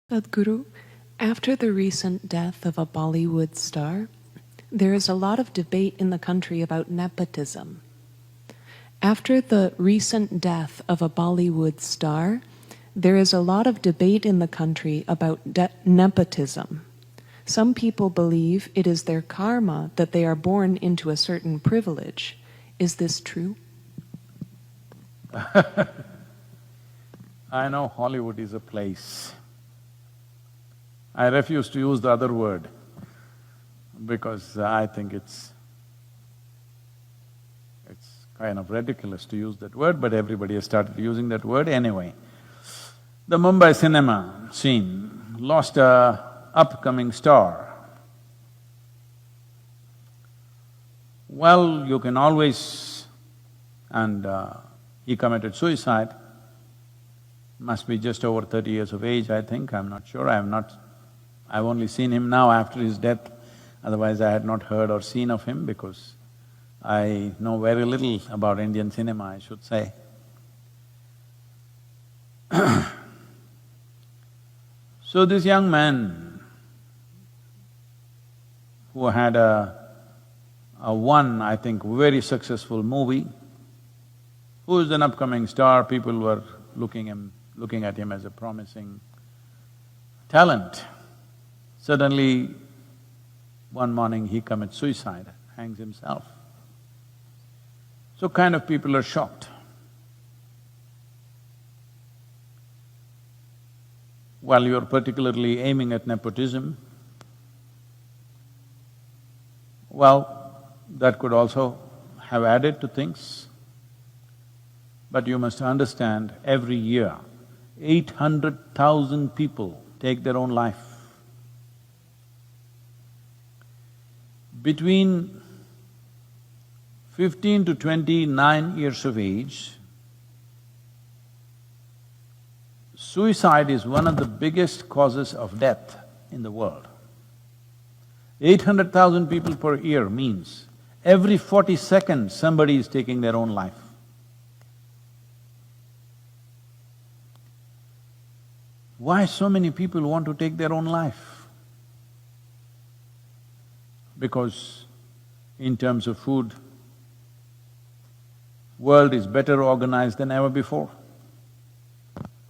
Sadguru, after the recent death of a Bollywood star, there is a lot of debate in the country about nepotism. After the recent death of a Bollywood star, there is a lot of debate in the country about nepotism. Some people believe it is their karma that they are born into a certain privilege. Is this true? I know Hollywood is a place. I refuse to use the other word because I think it's kind of ridiculous to use that word, but everybody has started using that word anyway. The Mumbai cinema scene lost a upcoming star. Well, you can always… and he committed suicide, must be just over 30 years of age, I think, I'm not sure, I've only seen him now after his death, otherwise I had not heard or seen of him because I know very little about Indian cinema, I should say. So this young man who had a one, I think, very successful movie, who is an upcoming star, people were looking at him as a promising talent. Suddenly, one morning he commits suicide, hangs himself. So kind of people are shocked. While you're particularly aiming at nepotism, well, that could also have added to things. But you must understand, every year, 800,000 people take their own life. Between 15 to 29 years of age, suicide is one of the biggest causes of death in the world. 800,000 people per year means every 40 seconds somebody is taking their own life. Why so many people want to take their own life? Because in terms of food, world is better organized than ever before.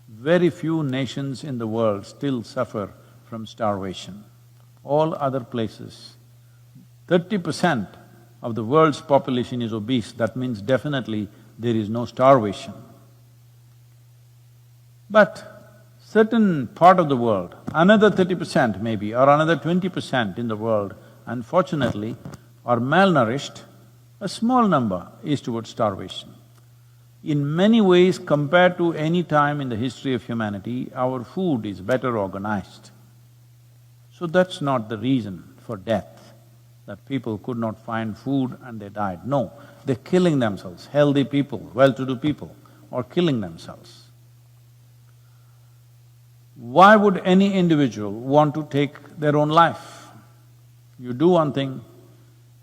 Very few nations in the world still suffer from starvation. All other places, 30% of the world's population is obese, that means definitely there is no starvation. But certain part of the world, another 30% maybe, or another 20% in the world, unfortunately, are malnourished, a small number is towards starvation. In many ways, compared to any time in the history of humanity, our food is better organized. So that's not the reason for death, that people could not find food and they died. No, they're killing themselves. Healthy people, well-to-do people are killing themselves. Why would any individual want to take their own life? You do one thing,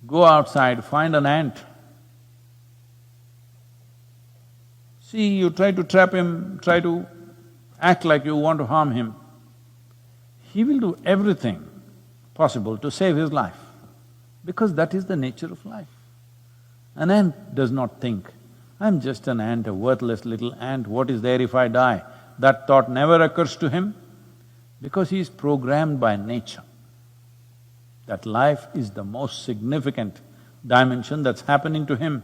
go outside, find an ant. See, you try to trap him, try to act like you want to harm him. He will do everything possible to save his life, because that is the nature of life. An ant does not think, I'm just an ant, a worthless little ant, what is there if I die? That thought never occurs to him, because he is programmed by nature that life is the most significant dimension that's happening to him.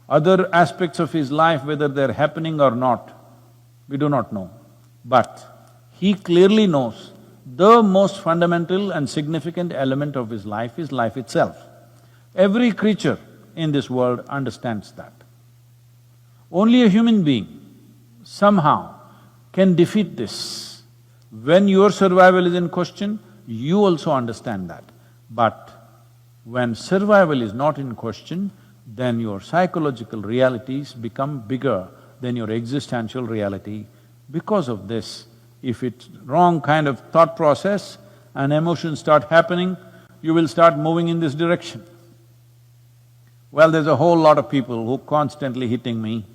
Other aspects of his life, whether they're happening or not, we do not know. But he clearly knows the most fundamental and significant element of his life is life itself. Every creature in this world understands that. Only a human being somehow can defeat this. When your survival is in question, you also understand that. But when survival is not in question, then your psychological realities become bigger than your existential reality. Because of this, if it's wrong kind of thought process and emotions start happening, you will start moving in this direction. Well, there's a whole lot of people who constantly hitting me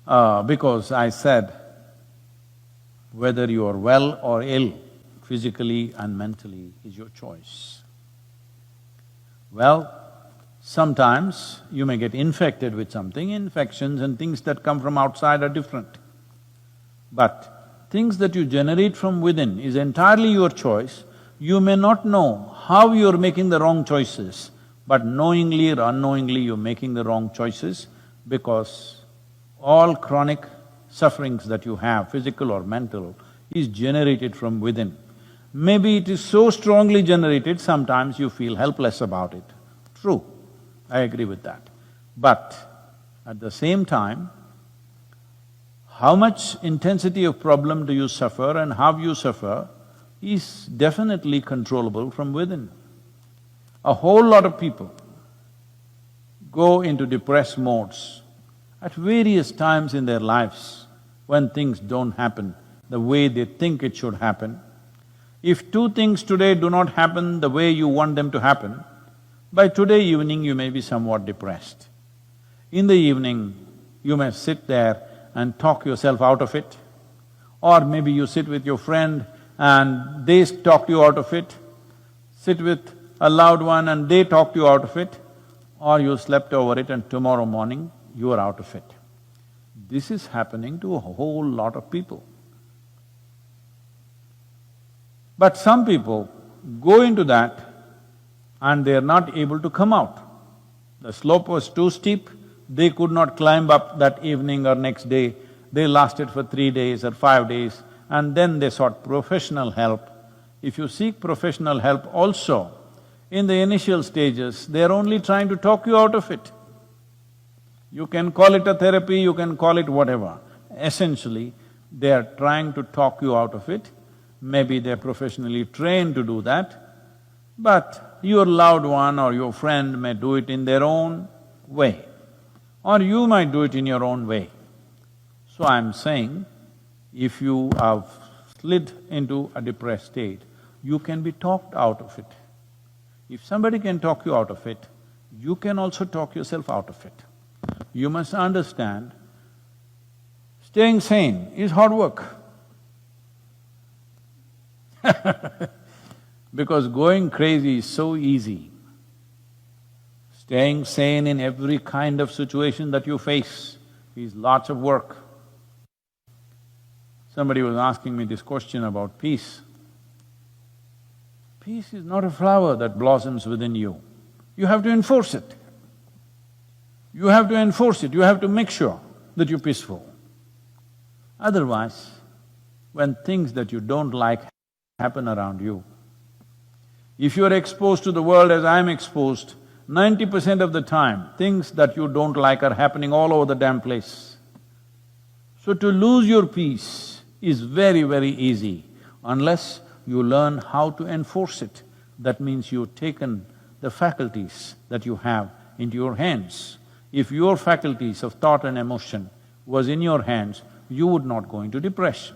because I said, whether you are well or ill, physically and mentally is your choice. Well, sometimes you may get infected with something. Infections and things that come from outside are different. But things that you generate from within is entirely your choice. You may not know how you're making the wrong choices, but knowingly or unknowingly you're making the wrong choices because all chronic sufferings that you have, physical or mental, is generated from within. Maybe it is so strongly generated, sometimes you feel helpless about it. True, I agree with that. But at the same time, how much intensity of problem do you suffer and how you suffer is definitely controllable from within. A whole lot of people go into depressed modes at various times in their lives when things don't happen the way they think it should happen. If two things today do not happen the way you want them to happen, by today evening you may be somewhat depressed. In the evening, you may sit there and talk yourself out of it, or maybe you sit with your friend and they talk you out of it, sit with a loved one and they talk you out of it, or you slept over it and tomorrow morning you are out of it. This is happening to a whole lot of people. But some people go into that and they are not able to come out. The slope was too steep, they could not climb up that evening or next day. They lasted for 3 days or 5 days and then they sought professional help. If you seek professional help also, in the initial stages, they're only trying to talk you out of it. You can call it a therapy, you can call it whatever. Essentially, they are trying to talk you out of it. Maybe they're professionally trained to do that, but your loved one or your friend may do it in their own way, or you might do it in your own way. So I'm saying, if you have slid into a depressed state, you can be talked out of it. If somebody can talk you out of it, you can also talk yourself out of it. You must understand, staying sane is hard work. Because going crazy is so easy. Staying sane in every kind of situation that you face is lots of work. Somebody was asking me this question about peace. Peace is not a flower that blossoms within you. You have to enforce it. You have to enforce it, you have to make sure that you're peaceful. Otherwise, when things that you don't like happen around you, if you're exposed to the world as I'm exposed, 90% of the time, things that you don't like are happening all over the damn place. So to lose your peace is very, very easy unless you learn how to enforce it. That means you've taken the faculties that you have into your hands. If your faculties of thought and emotion was in your hands, you would not go into depression.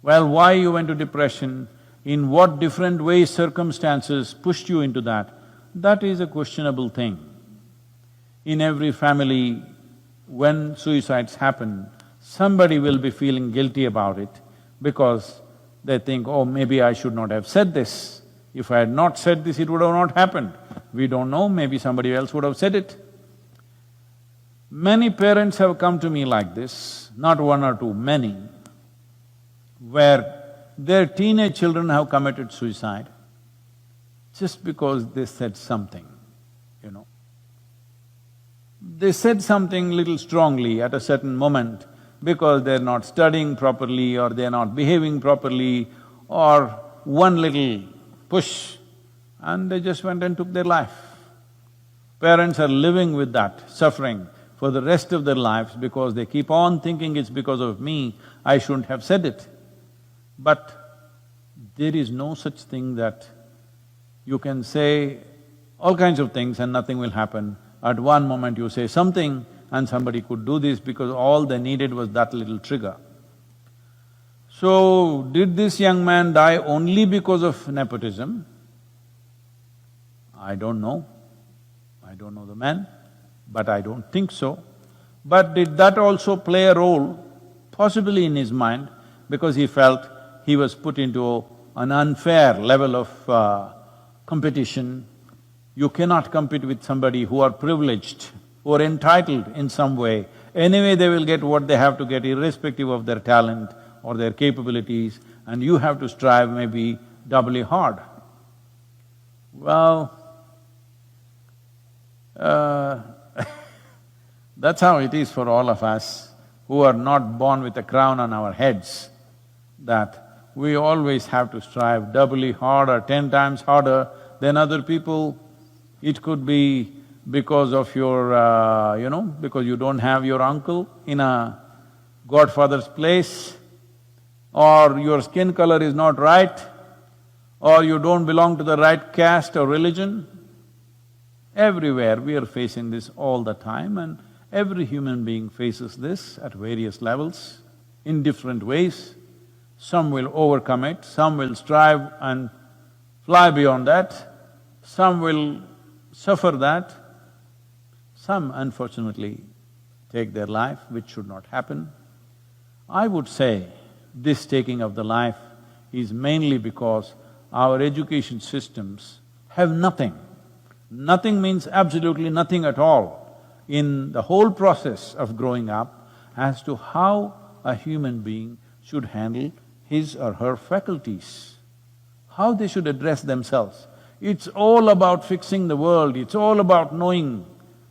Well, why you went to depression, in what different ways circumstances pushed you into that is a questionable thing. In every family, when suicides happen, somebody will be feeling guilty about it because they think, oh, maybe I should not have said this. If I had not said this, it would have not happened. We don't know, maybe somebody else would have said it. Many parents have come to me like this, not one or two, many, where their teenage children have committed suicide just because they said something, you know. They said something little strongly at a certain moment because they're not studying properly or they're not behaving properly or one little push and they just went and took their life. Parents are living with that suffering for the rest of their lives because they keep on thinking it's because of me, I shouldn't have said it. But there is no such thing that you can say all kinds of things and nothing will happen. At one moment you say something and somebody could do this because all they needed was that little trigger. So, did this young man die only because of nepotism? I don't know. I don't know the man, but I don't think so. But did that also play a role? Possibly in his mind, because he felt he was put into an unfair level of competition. You cannot compete with somebody who are privileged, who are entitled in some way. Anyway, they will get what they have to get irrespective of their talent or their capabilities, and you have to strive maybe doubly hard. Well, that's how it is for all of us who are not born with a crown on our heads, that we always have to strive doubly hard or 10 times harder than other people. It could be because of your, because you don't have your uncle in a godfather's place, or your skin color is not right, or you don't belong to the right caste or religion. Everywhere we are facing this all the time, and every human being faces this at various levels, in different ways. Some will overcome it, some will strive and fly beyond that, some will suffer that, some unfortunately take their life, which should not happen. I would say this taking of the life is mainly because our education systems have nothing. Nothing means absolutely nothing at all in the whole process of growing up as to how a human being should handle his or her faculties, how they should address themselves. It's all about fixing the world, it's all about knowing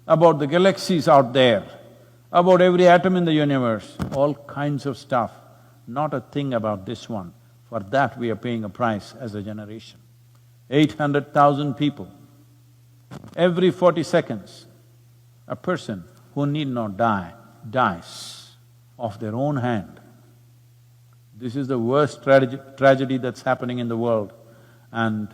about the galaxies out there, about every atom in the universe, all kinds of stuff, not a thing about this one. For that we are paying a price as a generation. 800,000 people, every 40 seconds, a person who need not die, dies of their own hand. This is the worst tragedy that's happening in the world, and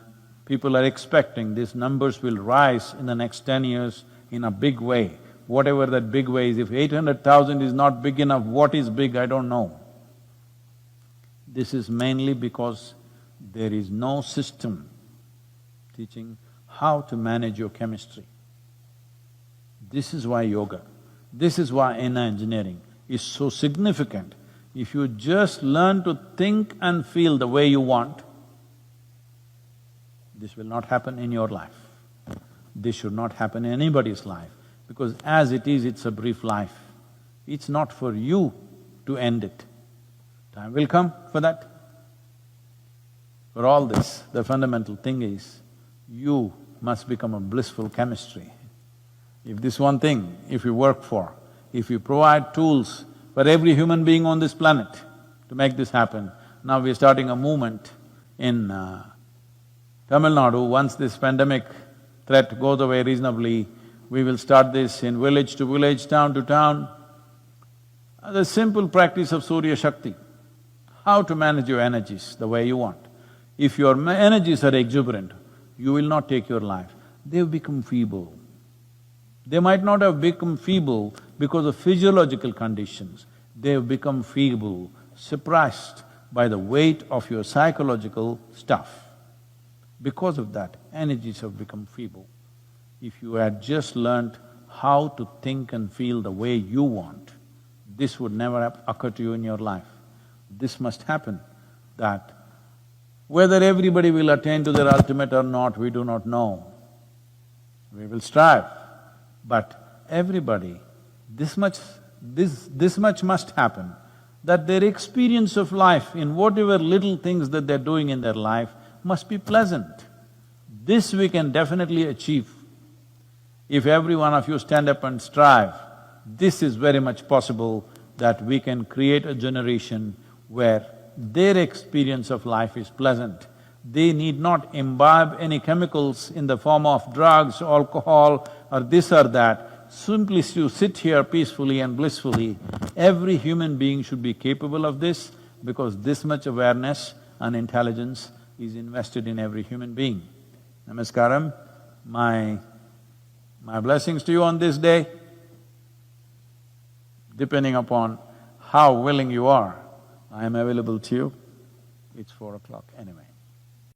people are expecting these numbers will rise in the next 10 years in a big way. Whatever that big way is, if 800,000 is not big enough, what is big, I don't know. This is mainly because there is no system teaching how to manage your chemistry. This is why yoga, this is why inner engineering is so significant. If you just learn to think and feel the way you want, this will not happen in your life. This should not happen in anybody's life, because as it is, it's a brief life. It's not for you to end it. Time will come for that. For all this, the fundamental thing is, you must become a blissful chemistry. If this one thing, if you work for, if you provide tools for every human being on this planet to make this happen, now we're starting a movement in Tamil Nadu. Once this pandemic threat goes away reasonably, we will start this in village to village, town to town. The simple practice of Surya Shakti, how to manage your energies the way you want. If your energies are exuberant, you will not take your life. They've become feeble. They might not have become feeble because of physiological conditions. They've become feeble, suppressed by the weight of your psychological stuff. Because of that, energies have become feeble. If you had just learnt how to think and feel the way you want, this would never occur to you in your life. This must happen, that whether everybody will attain to their ultimate or not, we do not know. We will strive, but everybody, this much must happen, that their experience of life in whatever little things that they're doing in their life must be pleasant. This we can definitely achieve. If every one of you stand up and strive, this is very much possible that we can create a generation where their experience of life is pleasant. They need not imbibe any chemicals in the form of drugs, alcohol or this or that. Simply you sit here peacefully and blissfully. Every human being should be capable of this, because this much awareness and intelligence is invested in every human being. Namaskaram, my blessings to you on this day. Depending upon how willing you are, I am available to you. It's 4 o'clock anyway.